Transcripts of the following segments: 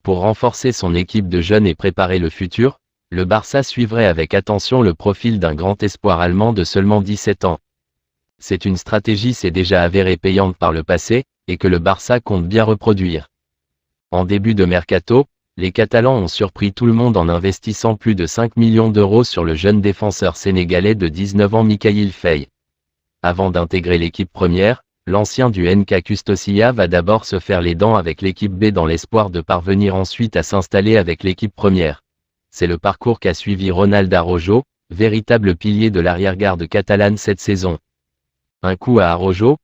Pour renforcer son équipe de jeunes et préparer le futur, le Barça suivrait avec attention le profil d'un grand espoir allemand de seulement 17 ans. C'est une stratégie s'est déjà avérée payante par le passé, et que le Barça compte bien reproduire. En début de mercato, les Catalans ont surpris tout le monde en investissant plus de 5 millions d'euros sur le jeune défenseur sénégalais de 19 ans Mikayil Faye. Avant d'intégrer l'équipe première, l'ancien du NK Custosilla va d'abord se faire les dents avec l'équipe B dans l'espoir de parvenir ensuite à s'installer avec l'équipe première. C'est le parcours qu'a suivi Ronald Araujo, véritable pilier de l'arrière-garde catalane cette saison. Un coup à Araujo,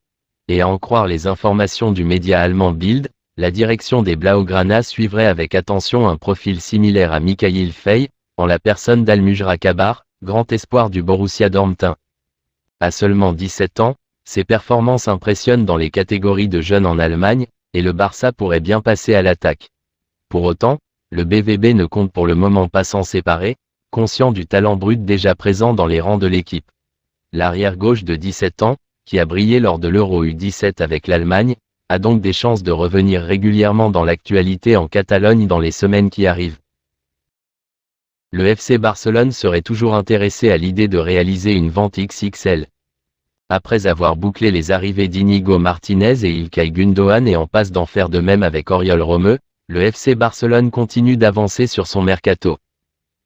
et à en croire les informations du média allemand Bild, la direction des Blaugrana suivrait avec attention un profil similaire à Mikayil Faye, en la personne d'Almujra Kabar, grand espoir du Borussia Dortmund. À seulement 17 ans, ses performances impressionnent dans les catégories de jeunes en Allemagne, et le Barça pourrait bien passer à l'attaque. Pour autant, le BVB ne compte pour le moment pas s'en séparer, conscient du talent brut déjà présent dans les rangs de l'équipe. L'arrière gauche de 17 ans, qui a brillé lors de l'Euro U17 avec l'Allemagne, a donc des chances de revenir régulièrement dans l'actualité en Catalogne dans les semaines qui arrivent. Le FC Barcelone serait toujours intéressé à l'idée de réaliser une vente XXL. Après avoir bouclé les arrivées d'Inigo Martinez et Ilkay Gundogan et en passe d'en faire de même avec Oriol Romeu, le FC Barcelone continue d'avancer sur son mercato.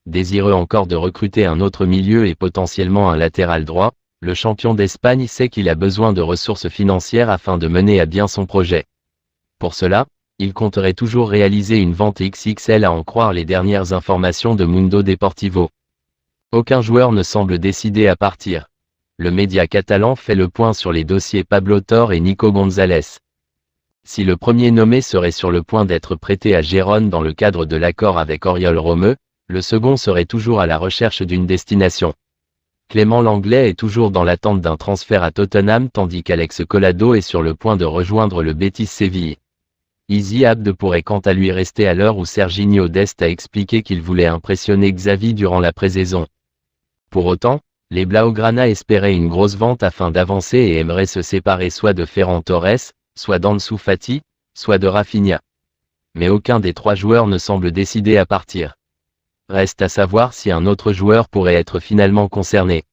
Désireux encore de recruter un autre milieu et potentiellement un latéral droit, le champion d'Espagne sait qu'il a besoin de ressources financières afin de mener à bien son projet. Pour cela, il compterait toujours réaliser une vente XXL à en croire les dernières informations de Mundo Deportivo. Aucun joueur ne semble décidé à partir. Le média catalan fait le point sur les dossiers Pablo Torre et Nico González. Si le premier nommé serait sur le point d'être prêté à Gérone dans le cadre de l'accord avec Oriol Romeu, le second serait toujours à la recherche d'une destination. Clément Lenglet est toujours dans l'attente d'un transfert à Tottenham tandis qu'Alex Collado est sur le point de rejoindre le Betis Séville. Izzy Abde pourrait quant à lui rester à l'heure où Serginho Dest a expliqué qu'il voulait impressionner Xavi durant la pré-saison. Pour autant, les Blaugrana espéraient une grosse vente afin d'avancer et aimeraient se séparer soit de Ferran Torres, soit d'Ansu Fati, soit de Rafinha. Mais aucun des trois joueurs ne semble décidé à partir. Reste à savoir si un autre joueur pourrait être finalement concerné.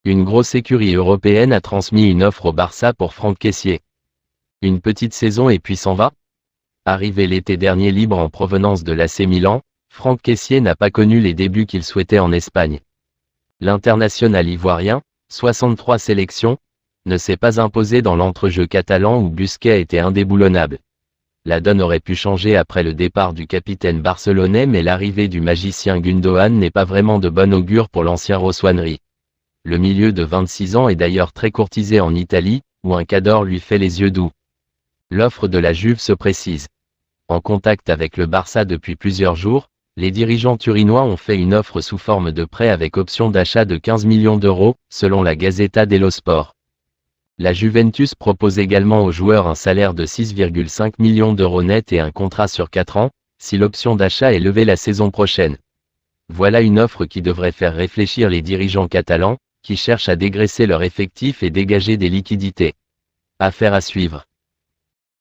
Une grosse écurie européenne a transmis une offre au Barça pour Franck Kessié. Une petite saison et puis s'en va? Arrivé l'été dernier libre en provenance de l'AC Milan, Franck Kessié n'a pas connu les débuts qu'il souhaitait en Espagne. L'international ivoirien, 63 sélections, ne s'est pas imposé dans l'entrejeu catalan où Busquets était indéboulonnable. La donne aurait pu changer après le départ du capitaine barcelonais mais l'arrivée du magicien Gundogan n'est pas vraiment de bon augure pour l'ancien Rossouannerie. Le milieu de 26 ans est d'ailleurs très courtisé en Italie, où un Cador lui fait les yeux doux. L'offre de la Juve se précise. En contact avec le Barça depuis plusieurs jours, les dirigeants turinois ont fait une offre sous forme de prêt avec option d'achat de 15 millions d'euros, selon la Gazzetta dello Sport. La Juventus propose également au joueur un salaire de 6,5 millions d'euros net et un contrat sur 4 ans, si l'option d'achat est levée la saison prochaine. Voilà une offre qui devrait faire réfléchir les dirigeants catalans, qui cherchent à dégraisser leur effectif et dégager des liquidités. Affaire à suivre.